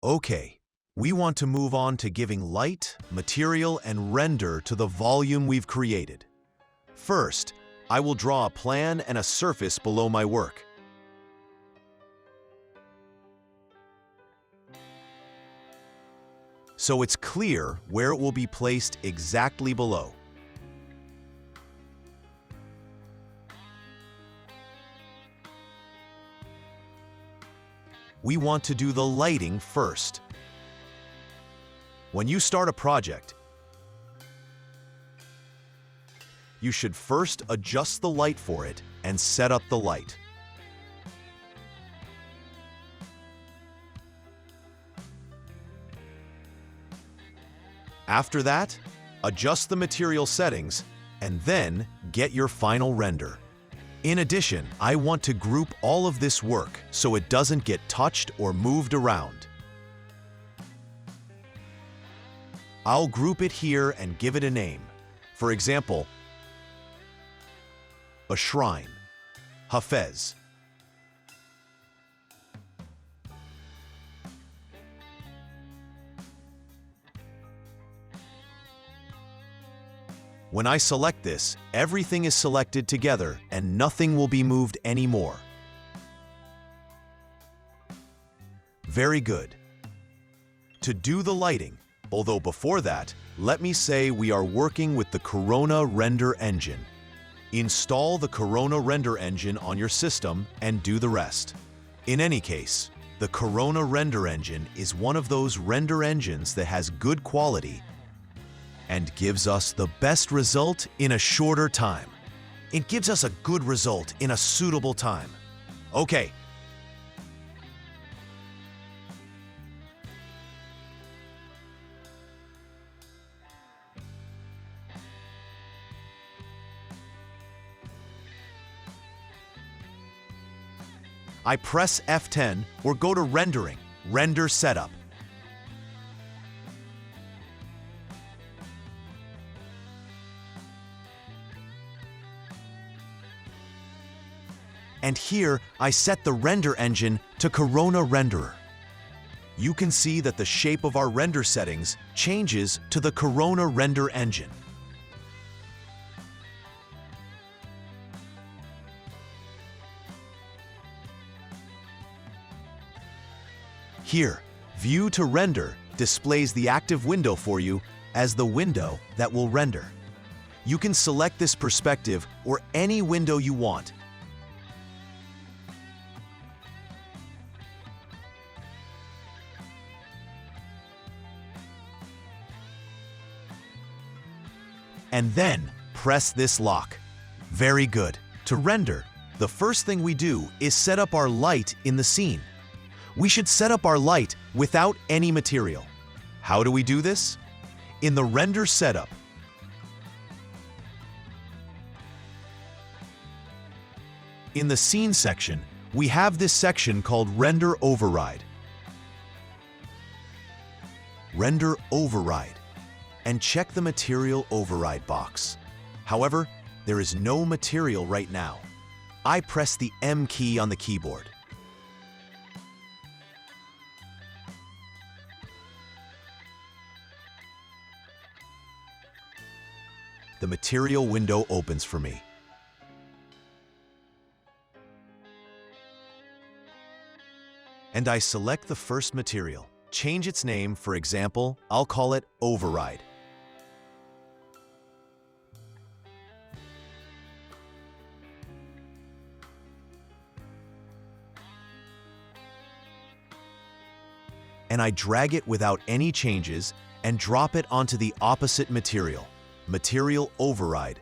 Okay, we want to move on to giving light, material, and render to the volume we've created. First, I will draw a plan and a surface below my work. So it's clear where it will be placed exactly below. We want to do the lighting first. When you start a project, you should first adjust the light for it and set up the light. After that, adjust the material settings and then get your final render. In addition, I want to group all of this work so it doesn't get touched or moved around. I'll group it here and give it a name. For example, a shrine, Hafez. When I select this, everything is selected together and nothing will be moved anymore. Very good. To do the lighting, although before that, let me say we are working with the Corona Render Engine. Install the Corona Render Engine on your system and do the rest. In any case, the Corona Render Engine is one of those render engines that has good quality and gives us the best result in a shorter time. It gives us a good result in a suitable time. Okay. I press F10 or go to Rendering, Render Setup. And here, I set the render engine to Corona Renderer. You can see that the shape of our render settings changes to the Corona Render Engine. Here, View to Render displays the active window for you as the window that will render. You can select this perspective or any window you want. And then press this lock. Very good. To render, the first thing we do is set up our light in the scene. We should set up our light without any material. How do we do this? In the Render Setup, in the Scene section, we have this section called Render Override. Render Override. And check the Material Override box. However, there is no material right now. I press the M key on the keyboard. The material window opens for me. And I select the first material. Change its name, for example, I'll call it Override. And I drag it without any changes and drop it onto the opposite material, Material Override,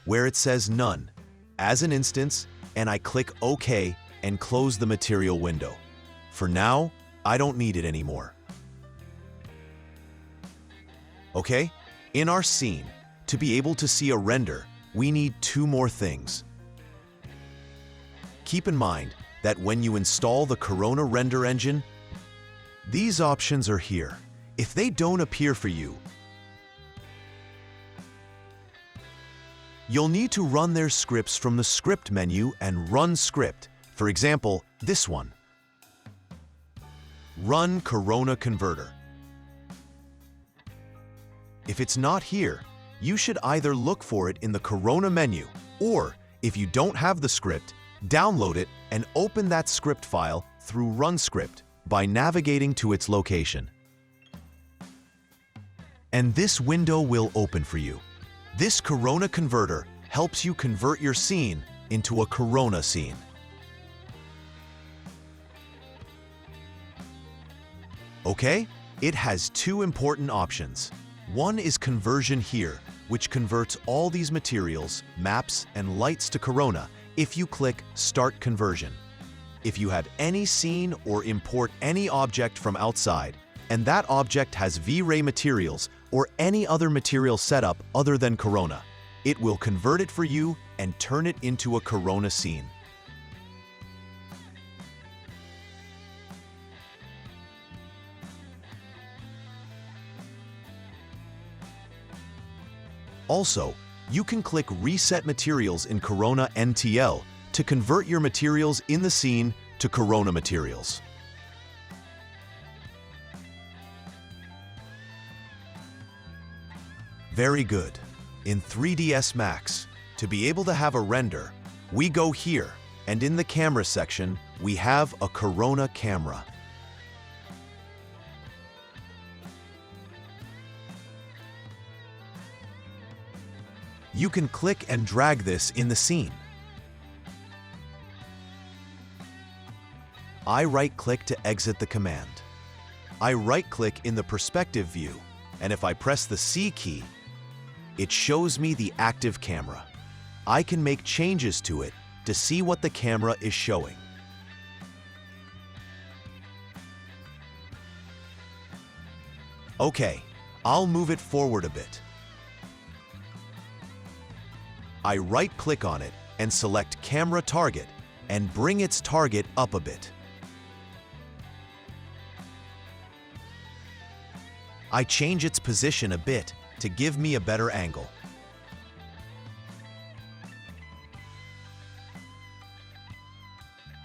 where it says None, as an instance, and I click OK and close the material window. For now, I don't need it anymore. Okay, in our scene, to be able to see a render, we need two more things. Keep in mind that when you install the Corona Render Engine, these options are here. If they don't appear for you, you'll need to run their scripts from the Script menu and Run Script. For example, this one, Run Corona Converter. If it's not here, you should either look for it in the Corona menu, or if you don't have the script, download it and open that script file through Run Script by navigating to its location. And this window will open for you. This Corona Converter helps you convert your scene into a Corona scene. Okay, it has two important options. One is conversion here, which converts all these materials, maps, and lights to Corona if you click Start Conversion. If you have any scene or import any object from outside, and that object has V-Ray materials or any other material setup other than Corona, it will convert it for you and turn it into a Corona scene. Also, you can click Reset Materials in Corona NTL to convert your materials in the scene to Corona materials. Very good. In 3ds Max, to be able to have a render, we go here, and in the camera section, we have a Corona camera. You can click and drag this in the scene. I right-click to exit the command. I right-click in the perspective view, and if I press the C key, it shows me the active camera. I can make changes to it to see what the camera is showing. Okay, I'll move it forward a bit. I right-click on it and select Camera Target and bring its target up a bit. I change its position a bit to give me a better angle.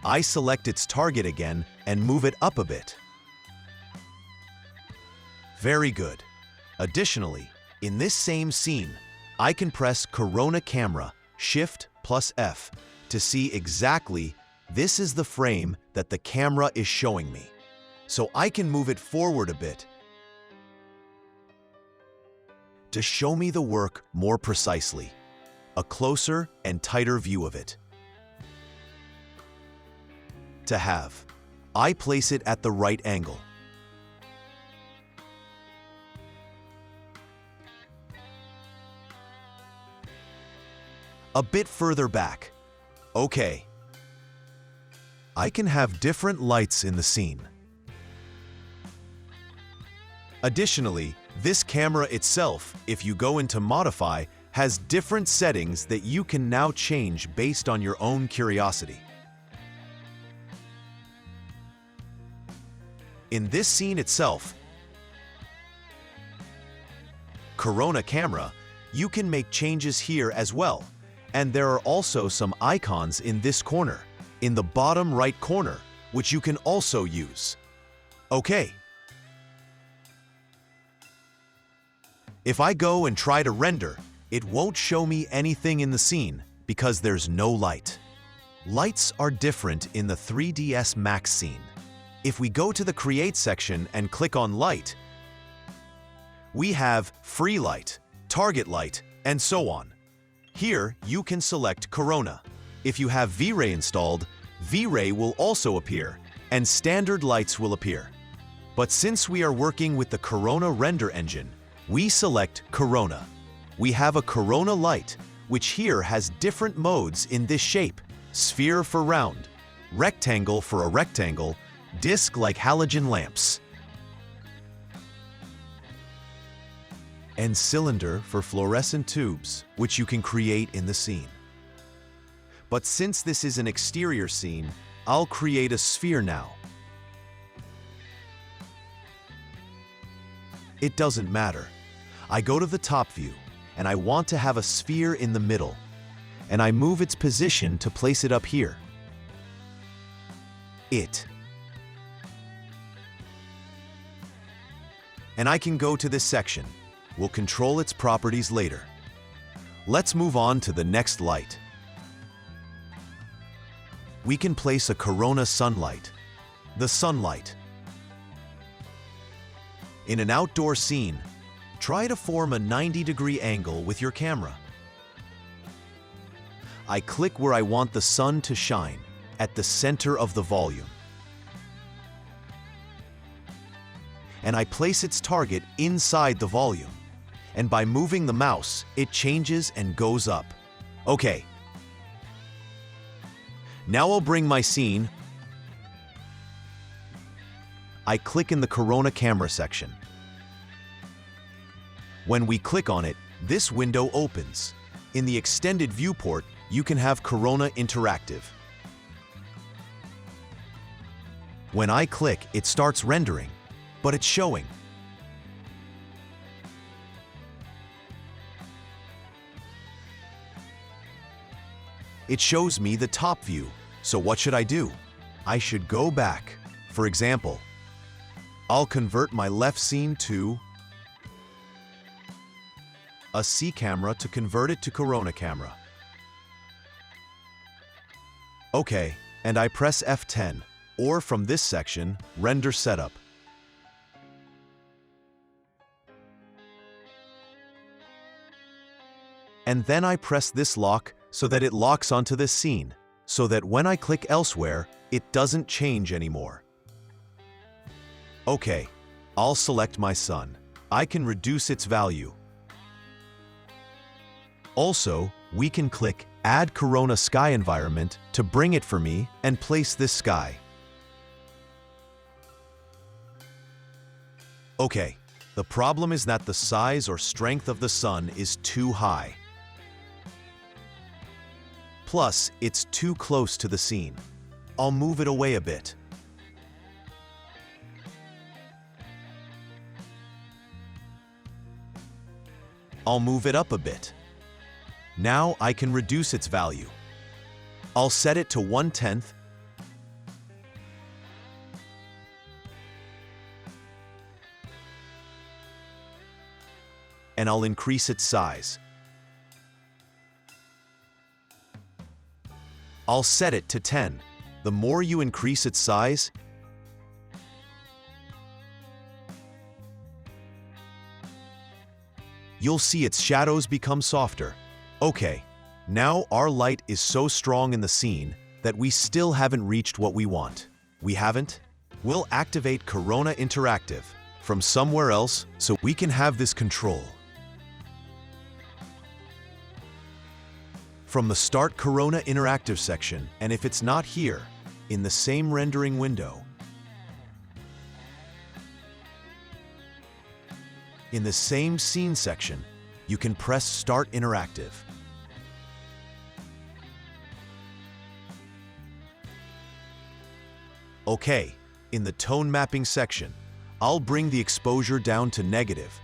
I select its target again and move it up a bit. Very good. Additionally, in this same scene, I can press Corona Camera, Shift plus F, to see exactly this is the frame that the camera is showing me. So I can move it forward a bit to show me the work more precisely, a closer and tighter view of it. To have, I place it at the right angle. A bit further back. Okay. I can have different lights in the scene. Additionally, this camera itself, if you go into Modify, has different settings that you can now change based on your own curiosity. In this scene itself, Corona Camera, you can make changes here as well. And there are also some icons in this corner, in the bottom right corner, which you can also use. Okay. If I go and try to render, it won't show me anything in the scene because there's no light. Lights are different in the 3ds Max scene. If we go to the Create section and click on Light, we have Free Light, Target Light, and so on. Here, you can select Corona. If you have V-Ray installed, V-Ray will also appear, and standard lights will appear. But since we are working with the Corona render engine, we select Corona. We have a Corona light, which here has different modes in this shape: sphere for round, rectangle for a rectangle, disc like halogen lamps, and cylinder for fluorescent tubes, which you can create in the scene. But since this is an exterior scene, I'll create a sphere now. It doesn't matter. I go to the top view, and I want to have a sphere in the middle, and I move its position to place it up here. and I can go to this section. We'll control its properties later. Let's move on to the next light. We can place a corona sunlight. The sunlight. In an outdoor scene, try to form a 90-degree angle with your camera. I click where I want the sun to shine, at the center of the volume. And I place its target inside the volume. And by moving the mouse, it changes and goes up. Okay. Now I'll bring my scene. I click in the Corona camera section. When we click on it, this window opens. In the extended viewport, you can have Corona Interactive. When I click, it starts rendering, but it's showing. It shows me the top view, so what should I do? I should go back. For example, I'll convert my left scene to a C camera to convert it to Corona camera. Okay, and I press F10, or from this section, Render Setup. And then I press this lock so that it locks onto this scene, so that when I click elsewhere, it doesn't change anymore. Okay, I'll select my sun. I can reduce its value. Also, we can click Add Corona Sky Environment to bring it for me and place this sky. Okay, the problem is that the size or strength of the sun is too high. Plus, it's too close to the scene. I'll move it away a bit. I'll move it up a bit. Now I can reduce its value. I'll set it to 1/10. And I'll increase its size. I'll set it to 10. The more you increase its size, you'll see its shadows become softer. Okay, now our light is so strong in the scene that we still haven't reached what we want. We haven't? We'll activate Corona Interactive from somewhere else so we can have this control. From the Start Corona Interactive section, and if it's not here, in the same rendering window, in the same scene section, you can press Start Interactive. Okay, in the tone mapping section, I'll bring the exposure down to negative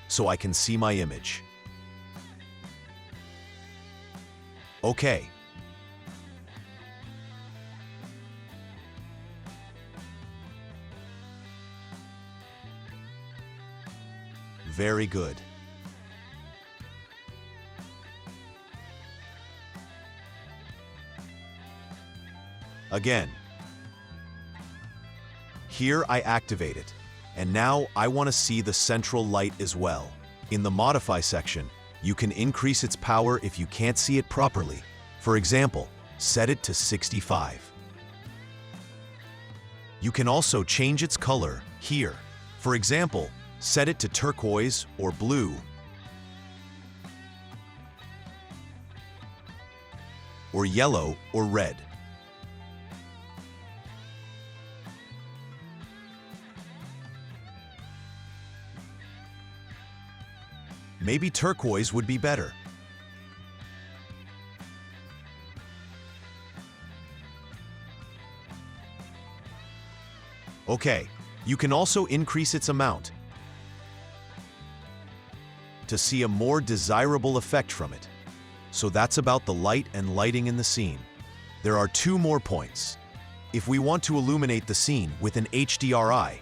so I can see my image. Okay. Very good. Again. Here I activate it, and now I want to see the central light as well. In the Modify section, you can increase its power if you can't see it properly. For example, set it to 65. You can also change its color here. For example, set it to turquoise or blue, or yellow or red. Maybe turquoise would be better. Okay, you can also increase its amount to see a more desirable effect from it. So that's about the light and lighting in the scene. There are two more points. If we want to illuminate the scene with an HDRI,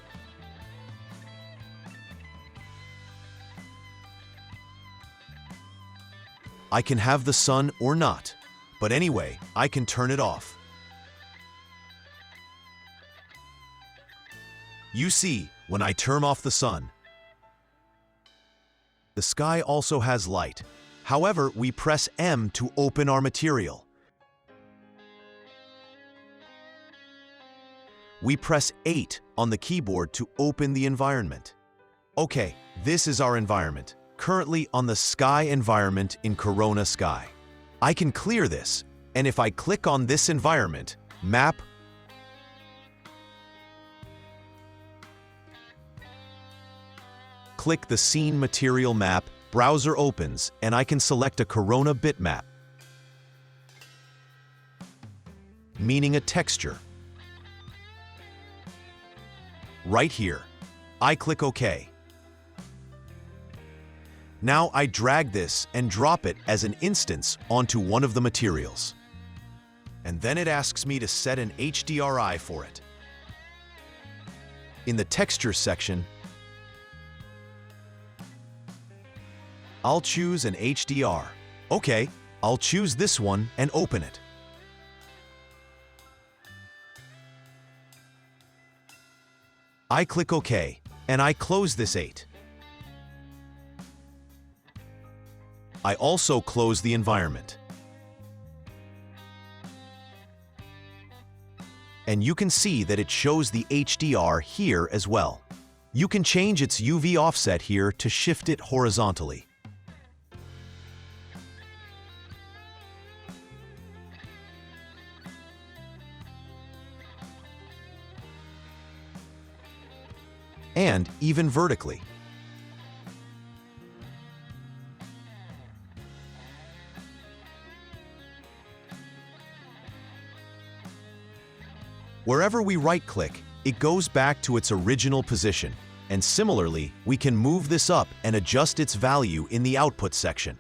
I can have the sun or not. But anyway, I can turn it off. You see, when I turn off the sun, the sky also has light. However, we press M to open our material. We press 8 on the keyboard to open the environment. Okay, this is our environment, currently on the sky environment in Corona Sky. I can clear this, and if I click on this environment, map, click the Scene Material Map, browser opens, and I can select a Corona bitmap, meaning a texture. Right here. I click OK. Now I drag this and drop it as an instance onto one of the materials. And then it asks me to set an HDRI for it. In the texture section, I'll choose an HDR. Okay, I'll choose this one and open it. I click OK, and I close this 8. I also close the environment. And you can see that it shows the HDR here as well. You can change its UV offset here to shift it horizontally. And even vertically. Wherever we right-click, it goes back to its original position, and similarly, we can move this up and adjust its value in the output section.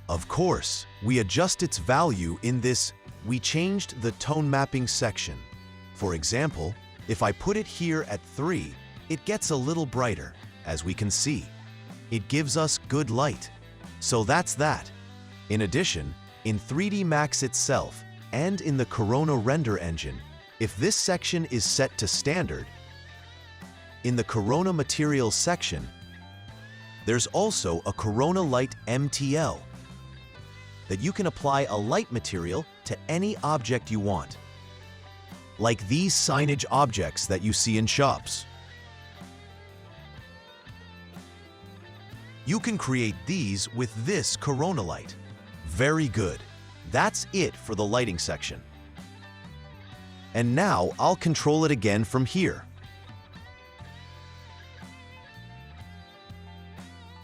Of course, we adjust its value in this "We changed the tone mapping" section. For example, if I put it here at 3, it gets a little brighter, as we can see. It gives us good light. So that's that. In addition, in 3D Max itself, and in the Corona render engine, if this section is set to standard, in the Corona Materials section, there's also a Corona Light MTL that you can apply a light material to any object you want, like these signage objects that you see in shops. You can create these with this Corona light. Very good. That's it for the lighting section. And now I'll control it again from here.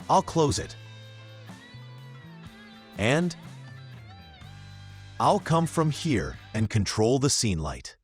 I'll close it. And I'll come from here and control the scene light.